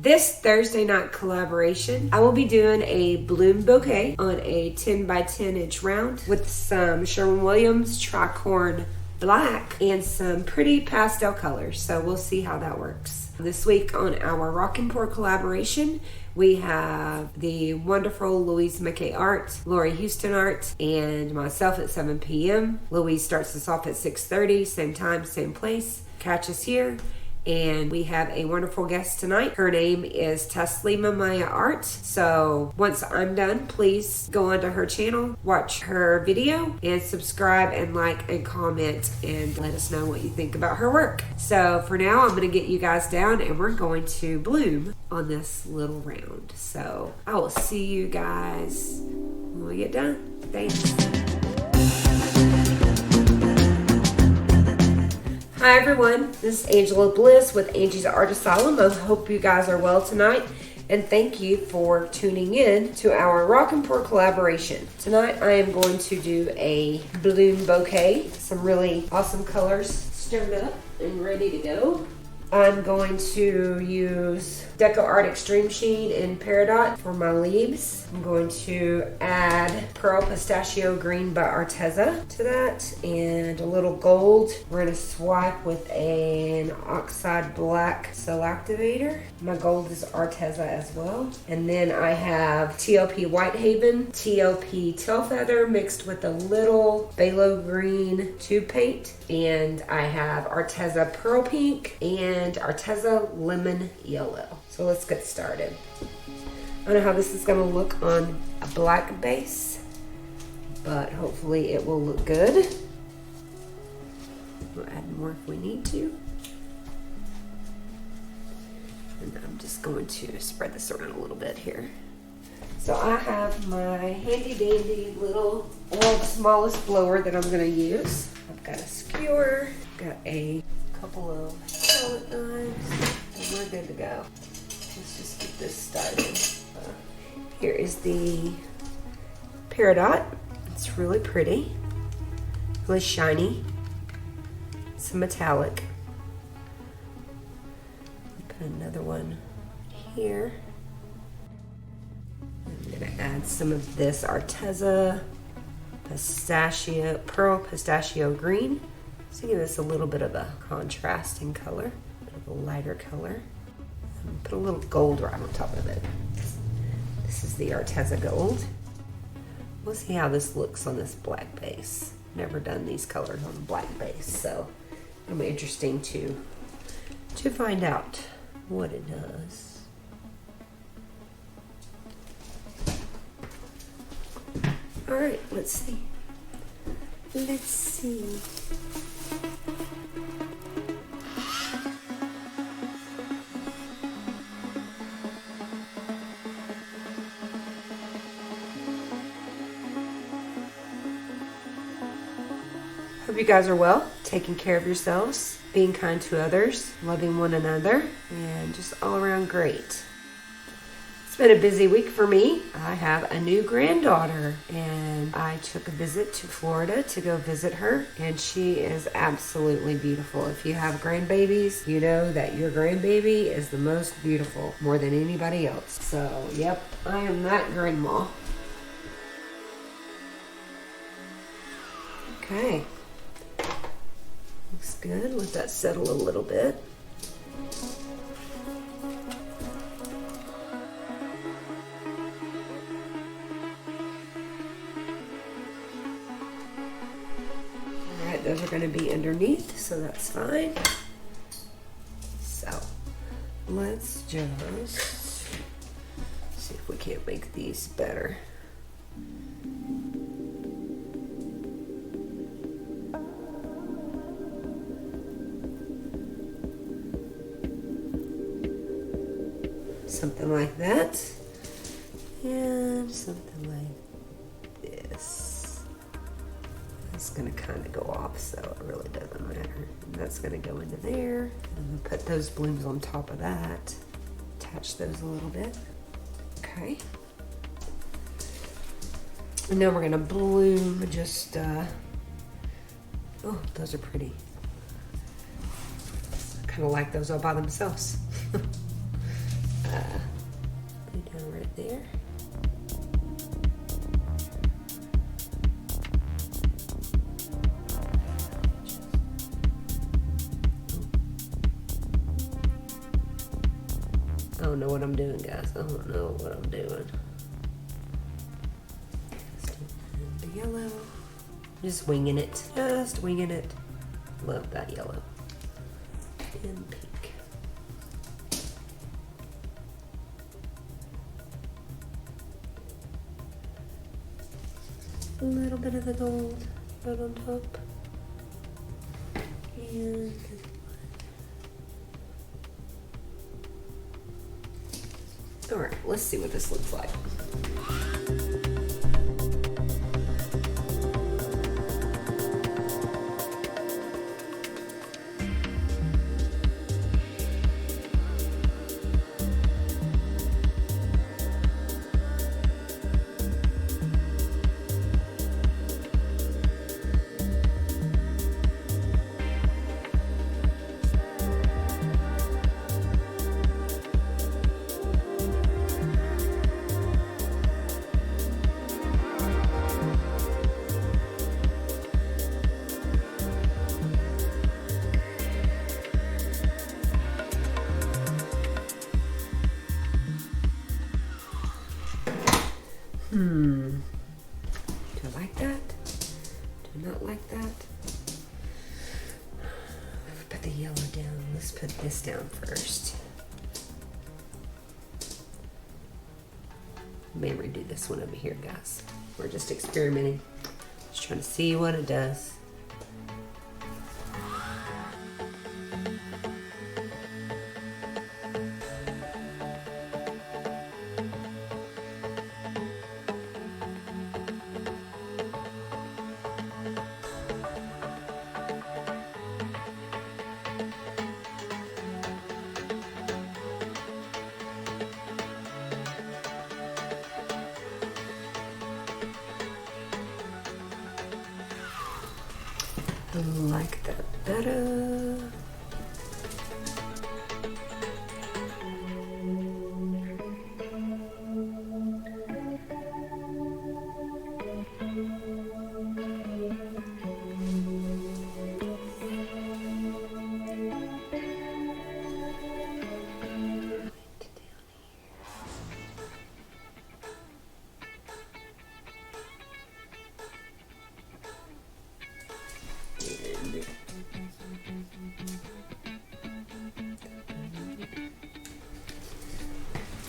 This Thursday night collaboration, I will be doing a bloom bouquet on a 10 by 10 inch round with some Sherwin Williams Tricorn Black and some pretty pastel colors. So we'll see how that works. This week on our Rock and Pour collaboration, we have the wonderful Louise McKay Art, Lori Houston Art, and myself at 7 p.m. Louise starts us off at 6:30, same time, same place. Catch us here. And we have a wonderful guest tonight. Her name is Taslima Maya Art. So once I'm done, please go onto her channel, watch her video, and subscribe and like and comment and let us know what you think about her work. So for now, I'm going to get you guys down and we're going to bloom on this little round. So I will see you guys when we get done. Thanks. Hi everyone, this is AngeliaBliss with Angiesartasylum. I hope you guys are well tonight, and thank you for tuning in to our Rock and Pour collaboration. Tonight I am going to do a bloom bouquet, some really awesome colors stirred up and ready to go. I'm going to use DecoArt Extreme Sheen and Peridot for my leaves. I'm going to add Pearl Pistachio Green by Arteza to that and a little gold. We're going to swipe with an Oxide Black Cell Activator. My gold is Arteza as well. And then I have TLP White Haven, TLP Tail Feather mixed with a little Phthalo Green tube paint. And I have Arteza Pearl Pink and Arteza Lemon Yellow. So let's get started. I don't know how this is going to look on a black base, but hopefully it will look good. We'll add more if we need to. And I'm just going to spread this around a little bit here. So I have my handy dandy little world's smallest blower that I'm going to use. I've got a skewer, got a couple of palette knives, and we're good to go. Let's just get this started. Here is the Peridot. It's really pretty, really shiny, some metallic. Put another one here. I'm gonna add some of this Arteza Pearl Pistachio Green. So give this a little bit of a contrasting color, a bit of a lighter color. And put a little gold right on top of it. This is the Arteza Gold. We'll see how this looks on this black base. Never done these colors on a black base, so it'll be interesting to find out what it does. All right, let's see. Let's see. Hope you guys are well, taking care of yourselves, being kind to others, loving one another, and just all around great. It's been a busy week for me. I have a new granddaughter, and I took a visit to Florida to go visit her, and she is absolutely beautiful. If you have grandbabies, you know that your grandbaby is the most beautiful, more than anybody else. So, yep, I am that grandma. Okay. Looks good. Let that settle a little bit. Alright, those are going to be underneath, so that's fine. So, let's just see if we can't make these better. Something like that, and something like this. It's going to kind of go off, so it really doesn't matter. And that's going to go into there, and put those blooms on top of that. Attach those a little bit. Okay. And now we're going to bloom just, oh, those are pretty. I kind of like those all by themselves. Go down right there. I don't know what I'm doing, guys. I don't know what I'm doing. The yellow. Just winging it. Just winging it. Love that yellow. And pink. A little bit of the gold right on top. And all right, let's see what this looks like. Do I like that? Do I not like that? Put the yellow down. Let's put this down first. May redo this one over here, guys. We're just experimenting. Just trying to see what it does. I like that better.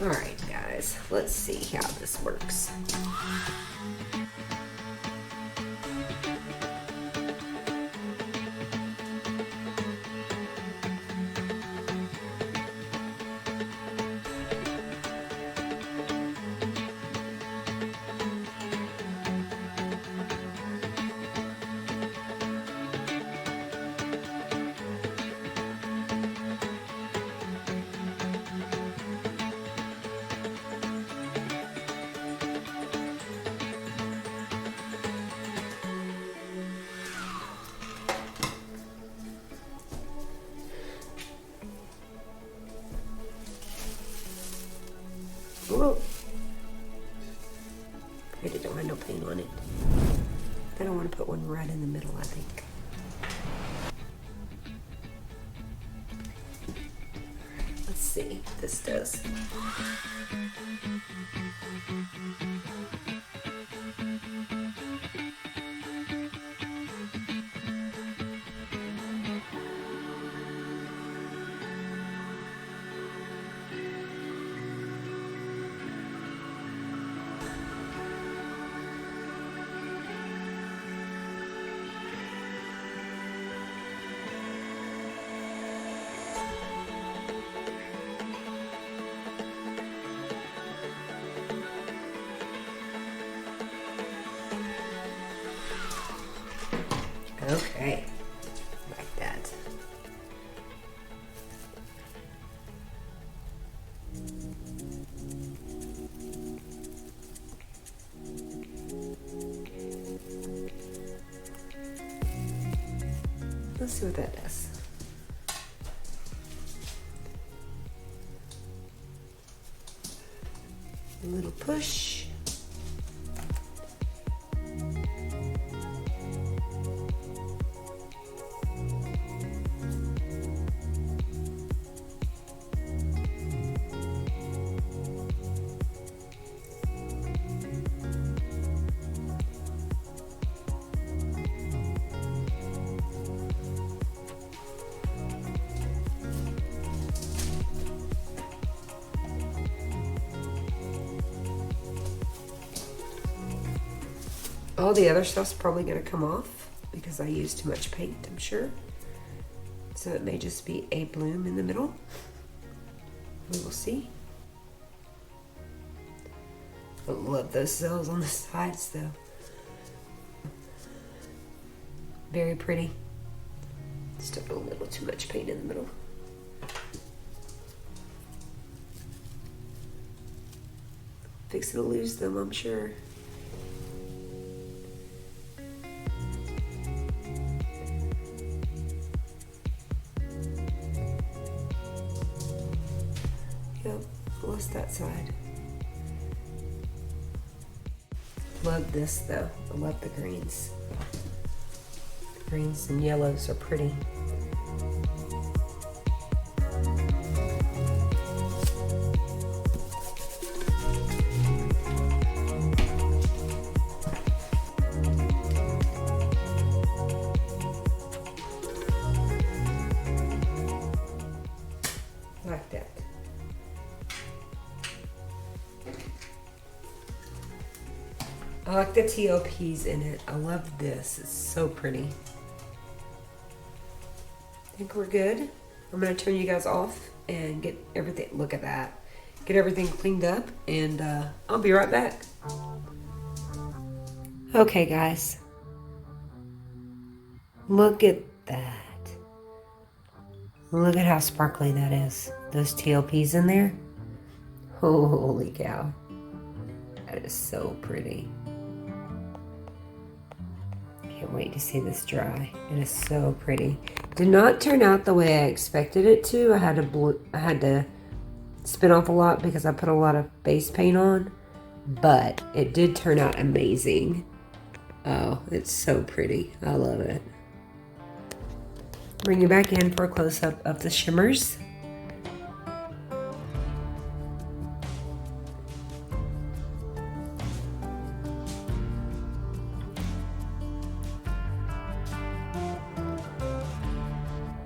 All right, guys, let's see how this works. Whoa. I don't have no paint on it. I don't want to put one right in the middle, I think. Let's see what this does. Okay, like that. Let's see what that does. A little push. All the other stuff's probably going to come off because I used too much paint, I'm sure. So it may just be a bloom in the middle. We will see. I love those cells on the sides though. Very pretty. Still a little too much paint in the middle. Fixing to lose them, I'm sure. Yep, lost that side. Love this though. I love the greens. The greens and yellows are pretty. Like that. I like the TLPs in it. I love this. It's so pretty. I think we're good. I'm going to turn you guys off and get everything. Look at that. Get everything cleaned up, and I'll be right back. Okay, guys. Look at that. Look at how sparkly that is. Those TLPs in there. Holy cow. That is so pretty. Can't wait to see this dry. It is so pretty. Did not turn out the way I expected it to. I had to spin off a lot because I put a lot of base paint on, but it did turn out amazing. Oh, it's so pretty. I love it. Bring you back in for a close-up of the shimmers.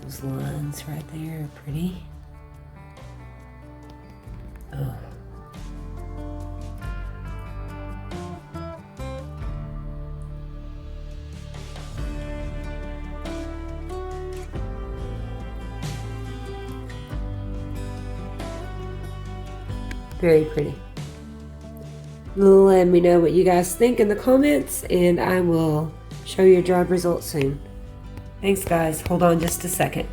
Those lines right there are pretty. Oh. Very pretty. Let me know what you guys think in the comments, and I will show you a dried result soon. Thanks, guys. Hold on just a second.